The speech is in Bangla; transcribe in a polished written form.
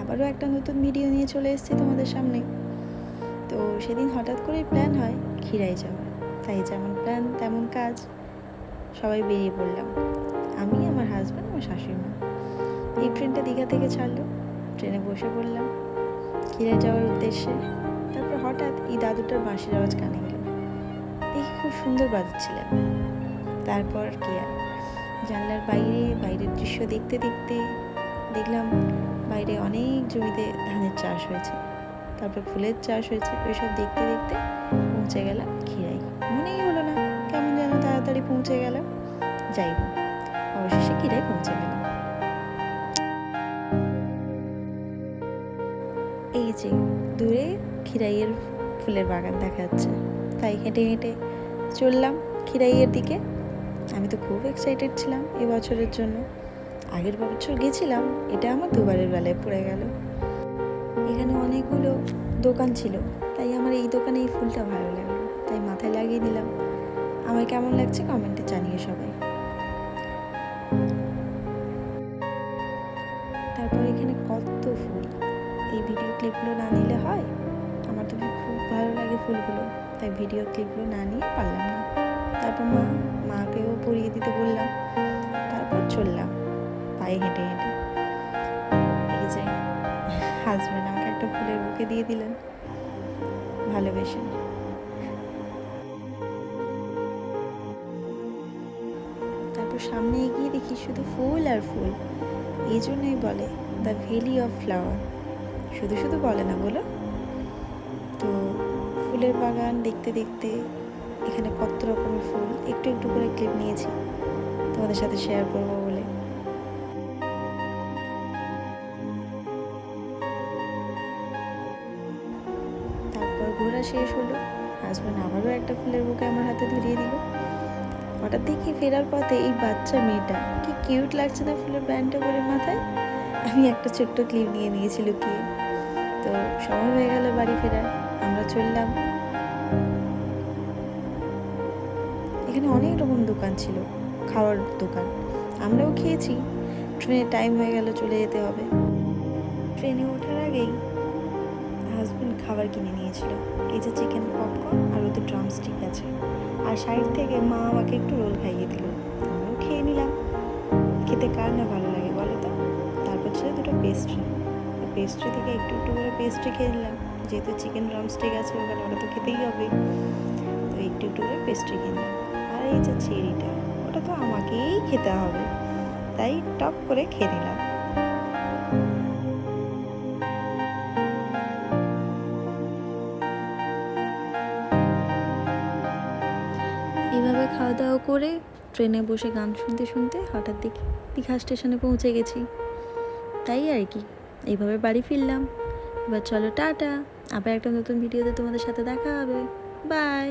আবারও একটা নতুন ভিডিও নিয়ে চলে এসেছি তোমাদের সামনে। তো সেদিন হঠাৎ করেই প্ল্যান হয় খিরাই যাওয়ার, তাই যেমন প্ল্যান তেমন কাজ। সবাই বেরিয়ে পড়লাম, আমি, আমার হাজব্যান্ড, আমার শাশুড়ি মা। এই ট্রেনটা দীঘা থেকে ছাড়লো, ট্রেনে বসে পড়লাম খিরাই যাওয়ার উদ্দেশ্যে। তারপর হঠাৎ এই দাদুটার বাঁশির আওয়াজ কানে গেল, দেখি খুব সুন্দর বাজাচ্ছিলেন। তারপর কি আর, জানলার বাইরের দৃশ্য দেখতে দেখতে দেখলাম বাইরে অনেক জমিতে ধানের চাষ হয়েছে, তারপর ফুলের চাষ হয়েছে। ওইসব দেখতে দেখতে পৌঁছে গেলাম খিরাই। মনেই হলো না কেমন যেন তাড়াতাড়ি পৌঁছে গেলাম। যাই হোক, অবশেষে খিরাই পৌঁছে গেলাম। এই যে দূরে খিরাইয়ের ফুলের বাগান দেখা যাচ্ছে, তাই হেঁটে হেঁটে চললাম খিরাইয়ের দিকে। আমি তো খুব এক্সাইটেড ছিলাম এবছরের জন্য। আগের বছর গেছিলাম, এটা আমার দুবারের বেলায় পড়ে গেল। এখানে অনেকগুলো দোকান ছিল, তাই আমার এই দোকানে এই ফুলটা ভালো লাগলো, তাই মাথায় লাগিয়ে নিলাম। আমার কেমন লাগছে কমেন্টে জানিয়ে সবাই। তারপর এখানে কত ফুল, এই ভিডিও ক্লিপগুলো না নিলে হয়? আমার তো খুব ভালো লাগে ফুলগুলো, তাই ভিডিও ক্লিপগুলো না নিয়ে পারলাম না। তারপর মাকেও পরিয়ে দিতে বললাম। তারপর চললাম পায়ে হেঁটে হেঁটে। এই যে হাজব্যান্ড আমাকে একটা ফুলের বুকে দিয়ে দিলেন ভালোবেসে। তারপর সামনে এগিয়ে দেখি শুধু ফুল আর ফুল। এই জন্যই বলে দ্য ভ্যালি অফ ফ্লাওয়ার। শুধু শুধু বলে না বলো? তো ফুলের বাগান দেখতে দেখতে এখানে কত রকমের ফুল, একটু একটু করে ক্লিপ নিয়েছি তোমাদের সাথে শেয়ার করবো বলে। তারপর ঘোরা শেষ হলো, হাজব্যান্ড আবারও একটা ফুলের বুকে আমার হাতে ধরিয়ে দিল। হঠাৎ দেখি ফেরার পথে এই বাচ্চা মেয়েটা, কি কিউট লাগছে না ফুলের ব্যান্ডটা পরে মাথায়। আমি একটা ছোট্ট ক্লিপ নিয়ে নিয়েছি লুকিয়ে। তো সময় হয়ে গেল বাড়ি ফেরার, আমরা চললাম। এখানে অনেক রকম দোকান ছিল, খাওয়ার দোকান, আমরাও খেয়েছি। ট্রেনের টাইম হয়ে গেল, চলে যেতে হবে। ট্রেনে ওঠার আগেই হাজব্যান্ড খাবার কিনে নিয়েছিল, এই যে চিকেন পপকর্ন আর ওদের ড্রামস্টিক আছে, আর সাইড থেকে মা আমাকে একটু রোল খাইয়ে দিল, আমিও খেয়ে নিলাম। খেতে কার না ভালো লাগে বলো তো? তারপর ছিল দুটো পেস্ট্রি, পেস্ট্রি থেকে একটু একটু করে পেস্ট্রি খেয়ে নিলাম, যেহেতু চিকেন ড্রামস্টিক আছে ওখানে, ওটা তো খেতেই হবে। তো একটু একটু করে পেস্ট্রি খেয়ে নিলাম। আর এই যে চেরিটা, ওটা তো আমাকেই খেতে হবে, তাই টপ করে খেয়ে নিলাম। এইভাবে খাওয়া দাওয়া করে ট্রেনে বসে গান শুনতে শুনতে হঠাৎ দেখি দীঘা স্টেশনে পৌঁছে গেছি। তাই আর কি, এইভাবে বাড়ি ফিরলাম। এবার চলো টাটা, আবার একটা নতুন ভিডিওতে তোমাদের সাথে দেখা হবে। বাই।